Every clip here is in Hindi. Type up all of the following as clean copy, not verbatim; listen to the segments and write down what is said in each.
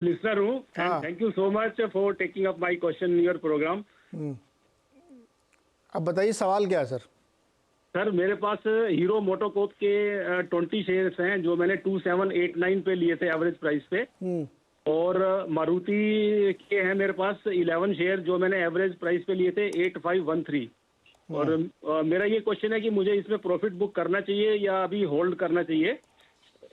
लिसनर हूँ हाँ। And thank you so much for taking up my question in your program. अब बताइए सवाल क्या है सर? सर मेरे पास हीरो मोटोकॉर्प के 20 शेयर्स हैं जो मैंने 2789 पे लिए थे एवरेज प्राइस पे, और मारुति के हैं मेरे पास 11 शेयर जो मैंने एवरेज प्राइस पे लिए थे 8513। और मेरा ये क्वेश्चन है कि मुझे इसमें प्रॉफिट बुक करना चाहिए या अभी होल्ड करना चाहिए।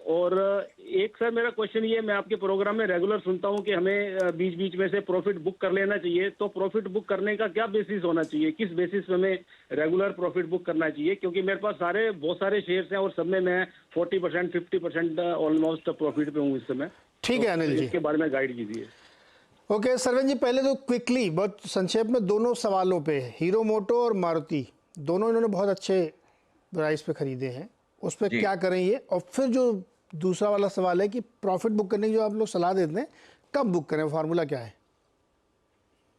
और एक सर मेरा क्वेश्चन ये, मैं आपके प्रोग्राम में रेगुलर सुनता हूँ कि हमें बीच बीच में से प्रॉफिट बुक कर लेना चाहिए, तो प्रॉफिट बुक करने का क्या बेसिस होना चाहिए, किस बेसिस पे हमें रेगुलर प्रॉफिट बुक करना चाहिए? क्योंकि मेरे पास बहुत सारे शेयर्स हैं और सब में मैं 40% 50% ऑलमोस्ट प्रॉफिट पे हूँ इस समय। ठीक है अनिल जी, इसके बारे में गाइड कीजिए। ओके सरवन जी, पहले तो क्विकली बहुत संक्षेप में दोनों सवालों पे, हीरो मोटो और मारुति दोनों इन्होंने बहुत अच्छे प्राइस पे खरीदे हैं, उस पर क्या करें ये, और फिर जो दूसरा वाला सवाल है कि प्रॉफिट बुक करने की जो आप लोग सलाह देते हैं कब बुक करें, फार्मूला क्या है?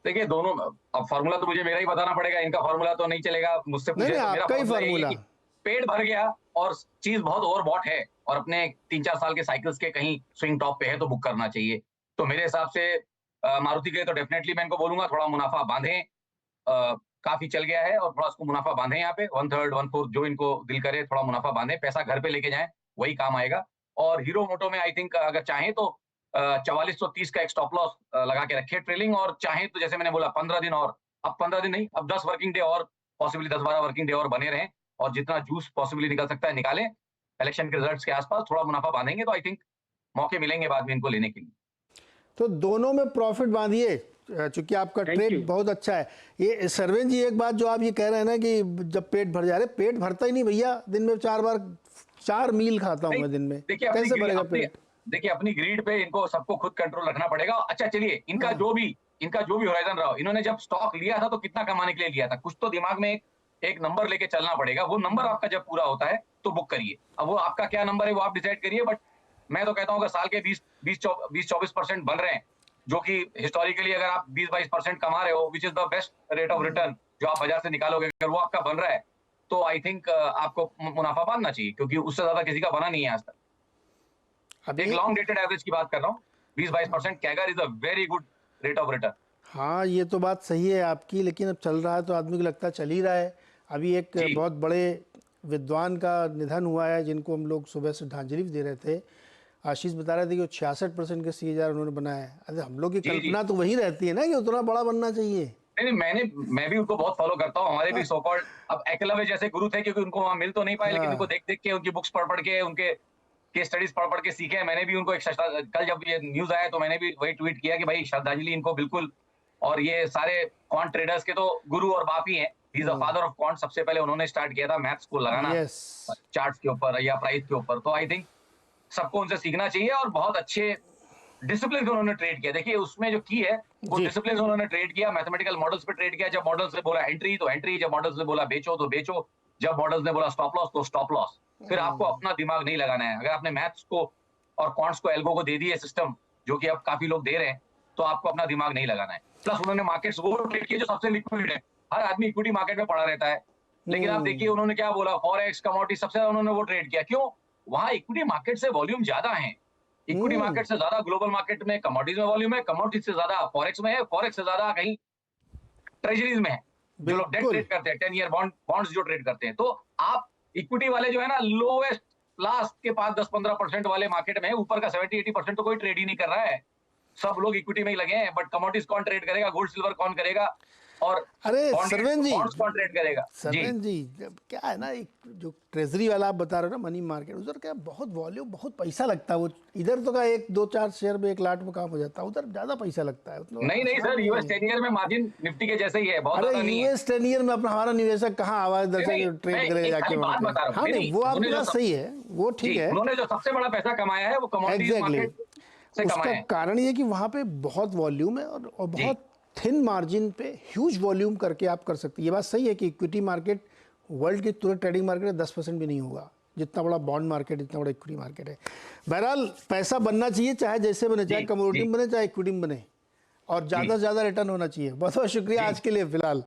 देखिए दोनों, अब फार्मूला तो मुझे मेरा ही बताना पड़ेगा, इनका फार्मूला तो नहीं चलेगा, मुझसे नहीं पूछे नहीं, तो मेरा आपका ही फार्मूला यही है फार्मूला। कि पेट भर गया और चीज बहुत ओवरबॉट है और अपने 3-4 साल के साइकिल्स के कहीं स्विंग टॉप पे है तो बुक करना चाहिए। तो मेरे हिसाब से मारुति के लिए तो डेफिनेटली मैं इनको बोलूंगा थोड़ा मुनाफा बांधें, काफी चल गया है और थोड़ा उसको मुनाफा बांधें, यहाँ पे 1/3 1/4 जो इनको दिल करे थोड़ा मुनाफा बांधें, पैसा घर पे लेके जाएं, वही काम आएगा। और हीरो मोटो में आई थिंक अगर चाहें तो 4430 का एक स्टॉप लॉस लगा के रखे ट्रेलिंग, और चाहें तो जैसे मैंने बोला 15 दिन और, अब 15 दिन नहीं, अब 10 वर्किंग डे और, पॉसिबली 10-12 वर्किंग डे और बने रहें और जितना जूस पॉसिबली निकल सकता है निकालें। इलेक्शन के रिजल्ट्स के आसपास थोड़ा मुनाफा बांधेंगे तो आई थिंक मौके मिलेंगे बाद में इनको लेने के लिए। तो दोनों में प्रॉफिट बांधिए, चूंकि आपका ट्रेड बहुत अच्छा है। ये सरवेन जी, एक बात जो आप ये कह रहे हैं ना कि जब पेट भर जा रहे, पेट भरता ही नहीं भैया, दिन में 4 बार 4 मील खाता हूँ मैं दिन में, कैसे भरेगा पेट? देखिए अपनी ग्रीड पे इनको सबको खुद कंट्रोल रखना पड़ेगा। अच्छा चलिए, इनका जो भी होराइजन रहा, इन्होंने जब स्टॉक लिया था तो कितना कमाने के लिए लिया था, कुछ तो दिमाग में एक नंबर लेके चलना पड़ेगा। वो नंबर आपका जब पूरा होता है तो बुक करिए। अब वो आपका क्या नंबर है वो आप डिसाइड करिए, बट मैं तो कहता हूँ अगर साल के 20-24% बन रहे हैं, जो कि हिस्टोरिकली अगर आप 20-22% कमा रहे हो, which is the best rate of return जो आप बाजार से निकालोगे, अगर वो आपका बन रहा है तो आई थिंक आपको मुनाफा बांधना चाहिए, क्योंकि उससे ज्यादा किसी का बना नहीं है आज तक। एक लॉन्ग डेटेड एवरेज की बात कर रहा हूँ, 20-22% CAGR is a very good rate of return. हाँ ये तो बात सही है आपकी, लेकिन अब चल रहा है तो आदमी को लगता है चल ही रहा है। अभी एक बहुत बड़े विद्वान का निधन हुआ है जिनको हम लोग सुबह श्रद्धांजलि दे रहे थे। आशीष बता रहे थे कि 66% के CAGR उन्होंने बनाया है। अरे हम लोग की कल्पना तो वही रहती है ना कि उतना बड़ा बनना चाहिए। नहीं, मैं भी उनको बहुत फॉलो करता हूँ। हमारे भी सो कॉल्ड अब एकलव्य जैसे गुरु थे, क्योंकि उनको वहां मिल तो नहीं पाए, लेकिन उनको देख देख के, उनकी बुक्स पढ़ के, उनके केस स्टडीज पढ़ के सीखे। मैंने भी उनको कल जब ये न्यूज आया तो मैंने भी वही ट्वीट किया कि भाई श्रद्धांजलि इनको बिल्कुल। और ये सारे क्वांट ट्रेडर्स के तो गुरु और बाप ही हैं। He is the father of quant. सबसे पहले उन्होंने स्टार्ट किया था मैथ्स को लगाना चार्ट्स के ऊपर या प्राइस के ऊपर। तो आई थिंक सबको उनसे सीखना चाहिए और बहुत अच्छे डिसिप्लिन से उन्होंने ट्रेड किया। देखिए उसमें जो की है वो डिसिप्लिन से उन्होंने ट्रेड किया, मैथमेटिकल मॉडल्स पे ट्रेड किया। जब मॉडल्स ने बोला एंट्री तो एंट्री, जब मॉडल्स ने बोला बेचो तो बेचो, जब मॉडल्स ने बोला स्टॉप लॉस तो स्टॉप लॉस। फिर आपको अपना दिमाग नहीं लगाना है। अगर आपने मैथ्स को और क्वांट्स को एल्गो को दे दिए सिस्टम, जो कि अब काफी लोग दे रहे हैं, तो आपको अपना दिमाग नहीं लगाना है। प्लस उन्होंने मार्केट्स वो ट्रेड किए जो सबसे लिक्विड है। हर आदमी इक्विटी मार्केट में पड़ा रहता है, लेकिन आप देखिए उन्होंने क्या बोला, फॉरेक्स कमोडिटी सबसे ज्यादा उन्होंने वो ट्रेड किया। क्यों? वहां इक्विटी मार्केट से वॉल्यूम ज्यादा है। इक्विटी मार्केट से ज्यादा ग्लोबल मार्केट में कमोडिटीज में वॉल्यूम है, कमोडिटीज से ज्यादा फॉरेक्स में है, फॉरेक्स से ज्यादा कहीं ट्रेजरीज में है, जो लोग डेट ट्रेड करते हैं, 10 ईयर बॉन्ड्स जो ट्रेड करते हैं। तो आप इक्विटी वाले जो है ना, लोवेस्ट लास्ट के 5-10-15% वाले मार्केट में, ऊपर का 70-80% तो कोई ट्रेड ही नहीं कर रहा है। सब लोग इक्विटी में ही लगे हैं, बट कमोडिटीज कौन ट्रेड करेगा, गोल्ड सिल्वर कौन करेगा, और अरे सरवेन जी, कौन ट्रेड करेगा? सरवेन जी क्या है ना, एक जो ट्रेजरी वाला आप बता रहे हो ना, मनी मार्केट, उधर क्या बहुत वॉल्यूम, बहुत पैसा लगता है। वो इधर तो का 1-2-4 शेयर में 1 लाख में काम हो जाता है, उधर ज्यादा पैसा लगता है। नहीं सर, यूएस 10 ईयर में मार्जिन निफ्टी के जैसे ही है, बहुत ज्यादा नहीं है। यूएस 10 ईयर में अपना हमारा निवेशक कहाँ आवाज ट्रेड करेगा जाके? बात बता रहा हूं। हाँ नहीं, वो आपकी बात सही है, वो ठीक है। उन्होंने जो सबसे बड़ा पैसा कमाया है वो कमोडिटीज मार्केट से कमाया है। उसका कारण ये कि वहां पे बहुत वॉल्यूम है और बहुत थिन मार्जिन पे ह्यूज वॉल्यूम करके आप कर सकते हैं। ये बात सही है कि इक्विटी मार्केट वर्ल्ड की पूरे ट्रेडिंग मार्केट 10% भी नहीं होगा, जितना बड़ा बॉन्ड मार्केट, जितना बड़ा इक्विटी मार्केट है। बहरहाल पैसा बनना चाहिए, चाहे जैसे बने, चाहे कमोडिटी में बने, चाहे इक्विटी में बने, और ज़्यादा से ज़्यादा रिटर्न होना चाहिए। बहुत बहुत शुक्रिया आज के लिए फिलहाल।